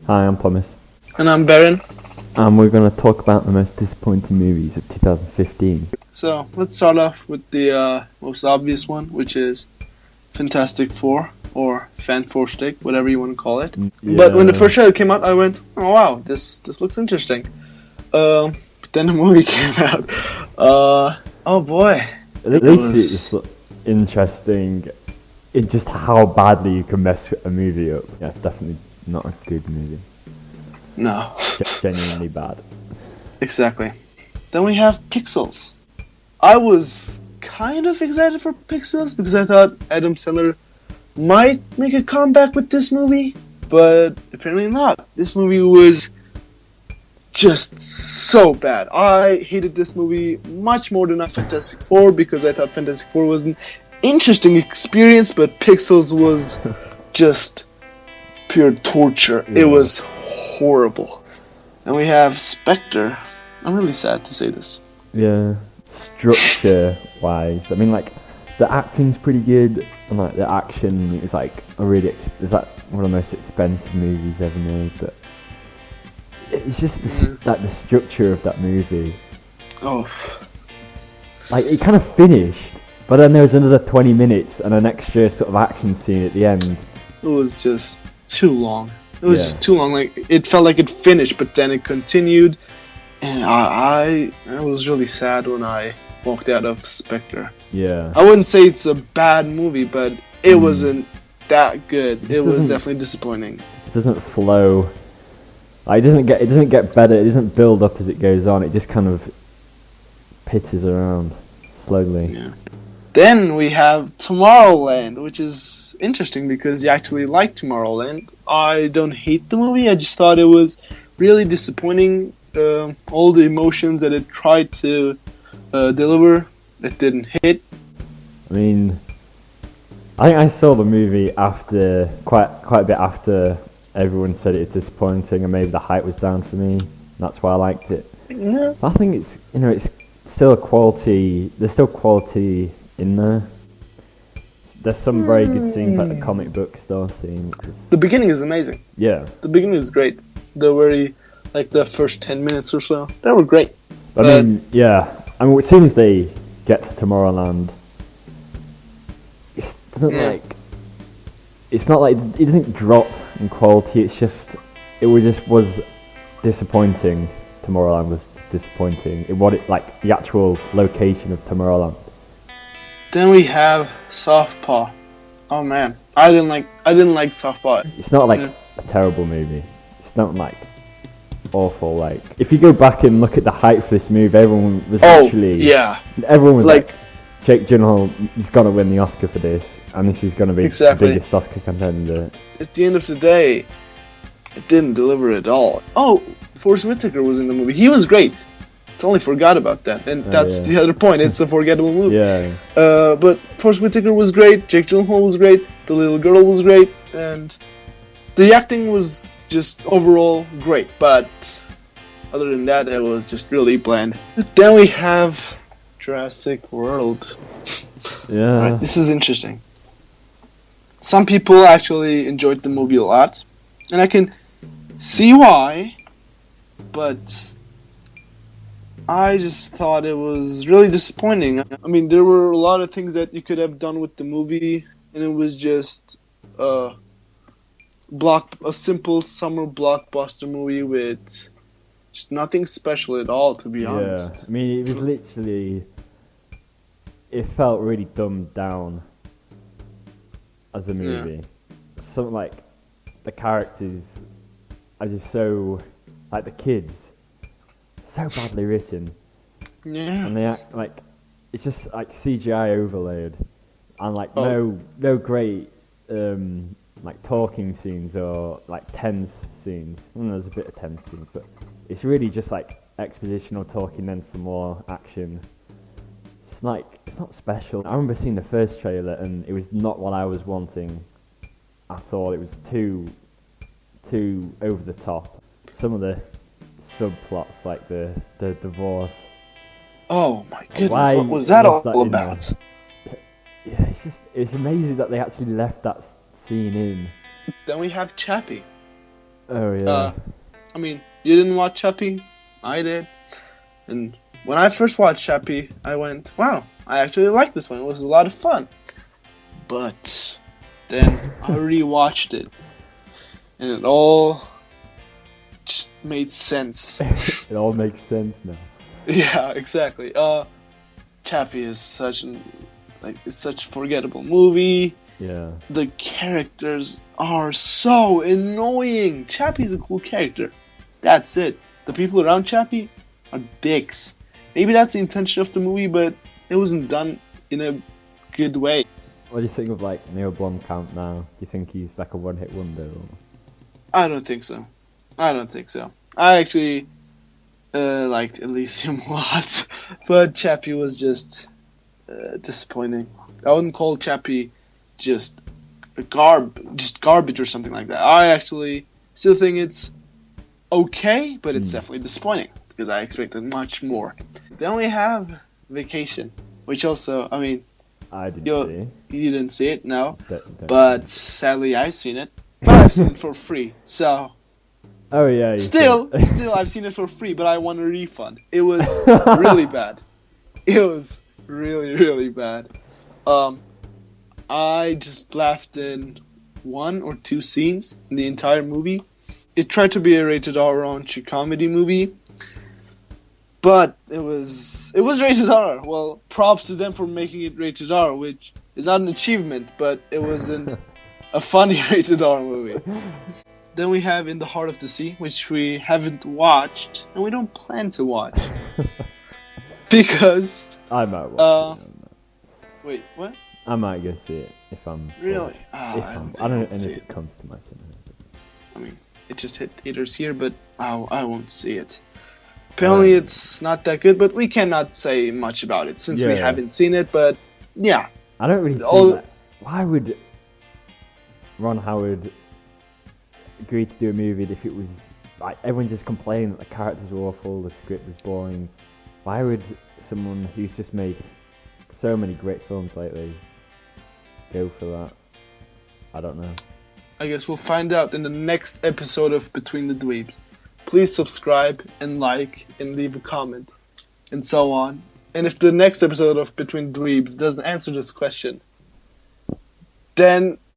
Hi, I'm Thomas, And I'm Baran. and we're going to talk about the most disappointing movies of 2015. So let's start off with the most obvious one, which is Fantastic Four or Fan-4-Stick, whatever you want to call it. But when the first trailer came out, I went, "Oh wow, this looks interesting." But then the movie came out. Oh boy, At least it's interesting in just how badly you can mess a movie up. Yeah, it's definitely not a good movie. No, Genuinely bad. exactly. Then we have Pixels. I was kind of excited for Pixels because I thought Adam Sandler might make a comeback with this movie, but apparently not. This movie was just so bad. I hated this movie much more than Fantastic Four because I thought Fantastic Four was an interesting experience, but Pixels was just pure torture. Yeah. It was horrible. And we have Spectre. I'm really sad to say this. Yeah, structure-wise, I mean, like, the acting's pretty good, and like the action is like it's like one of the most expensive movies ever made, but it's just like the structure of that movie. Oh. Like, it kind of finished, but then there was another 20 minutes and an extra sort of action scene at the end. It was just too long. It was just too long. Like, it felt like it finished, but then it continued, and I was really sad when I walked out of Spectre. Yeah. I wouldn't say it's a bad movie, but it wasn't that good. It was definitely disappointing. It doesn't flow. Like, it doesn't get better. It doesn't build up as it goes on. It just kind of pitters around slowly. Yeah. Then we have Tomorrowland, which is interesting because you actually like Tomorrowland. I don't hate the movie. I just thought it was really disappointing. All the emotions that it tried to deliver, it didn't hit. I mean, I think I saw the movie after quite a bit after everyone said it was disappointing, and maybe the hype was down for me. That's why I liked it. Yeah. I think it's still a quality. There's still quality in there. There's some very good scenes, like the comic book store scene. The beginning is amazing. Yeah. The beginning is great. The first 10 minutes or so, they were great. I mean, as soon as they get to Tomorrowland, it doesn't drop in quality. It was disappointing. Tomorrowland was disappointing. The actual location of Tomorrowland. Then we have Softpaw. Oh man, I didn't like Softpaw. It's not like a terrible movie. It's not like awful. Like, if you go back and look at the hype for this movie, everyone was everyone was like, Jake Gyllenhaal, he's gonna win the Oscar for this, and this is gonna be the biggest Oscar contender. At the end of the day, it didn't deliver at all. Oh, Forrest Whitaker was in the movie. He was great. Totally forgot about that, and that's the other point. It's a forgettable movie. Yeah. But Forrest Whitaker was great. Jake Gyllenhaal was great. The little girl was great, and the acting was just overall great. But other than that, it was just really bland. Then we have Jurassic World. Yeah. Right, this is interesting. Some people actually enjoyed the movie a lot, and I can see why, but I just thought it was really disappointing. I mean, there were a lot of things that you could have done with the movie, and it was just a simple summer blockbuster movie with just nothing special at all, to be honest. Yeah, I mean, it was literally, it felt really dumbed down as a movie. Something like, the characters are just so, like the kids, so badly written. Yeah. And they act like, it's just like CGI overlaid, and like no great like talking scenes or like tense scenes. There's a bit of tense scenes, but it's really just like expositional talking, then some more action. It's not special. I remember seeing the first trailer, and it was not what I was wanting at all. It was too over the top. Some of the subplots, like the divorce. Oh my goodness, what was that all about? Yeah, it's amazing that they actually left that scene in. Then we have Chappie. Oh yeah. I mean, you didn't watch Chappie? I did. And when I first watched Chappie, I went, wow, I actually like this one. It was a lot of fun. But then I rewatched it, and it all just made sense. It all makes sense now. Yeah, exactly. Chappie is it's such a forgettable movie. Yeah. The characters are so annoying. Chappie's a cool character. That's it. The people around Chappie are dicks. Maybe that's the intention of the movie, but it wasn't done in a good way. What do you think of like Neil Blomkamp now? Do you think he's like a one-hit wonder? Or... I don't think so. I actually liked Elysium a lot, but Chappie was just disappointing. I wouldn't call Chappie just garbage or something like that. I actually still think it's okay, but it's definitely disappointing because I expected much more. Then we have Vacation, which also, I mean, I didn't see. You didn't see it, no. Don't But sadly, I've seen it. But I've seen it for free, so. Oh yeah. Still, I've seen it for free, but I want a refund. It was really bad. It was really, really bad. I just laughed in 1 or 2 scenes in the entire movie. It tried to be a rated R raunchy comedy movie, but it was rated R. Well, props to them for making it rated R, which is not an achievement, but it wasn't a funny rated R movie. Then we have In the Heart of the Sea, which we haven't watched, and we don't plan to watch. Because... I might watch it. Wait, what? I might go see it if I'm... Really? I don't know if it comes to my cinema. I mean, it just hit theaters here, but I won't see it. Apparently it's not that good, but we cannot say much about it since we haven't seen it, but yeah. I don't really see that. Why would Ron Howard agree to do a movie if it was like everyone just complained that the characters were awful, the script was boring? Why would someone who's just made so many great films lately go for that? I don't know. I guess we'll find out in the next episode of Between the Dweebs. Please subscribe and like and leave a comment and so on. And if the next episode of Between Dweebs doesn't answer this question, then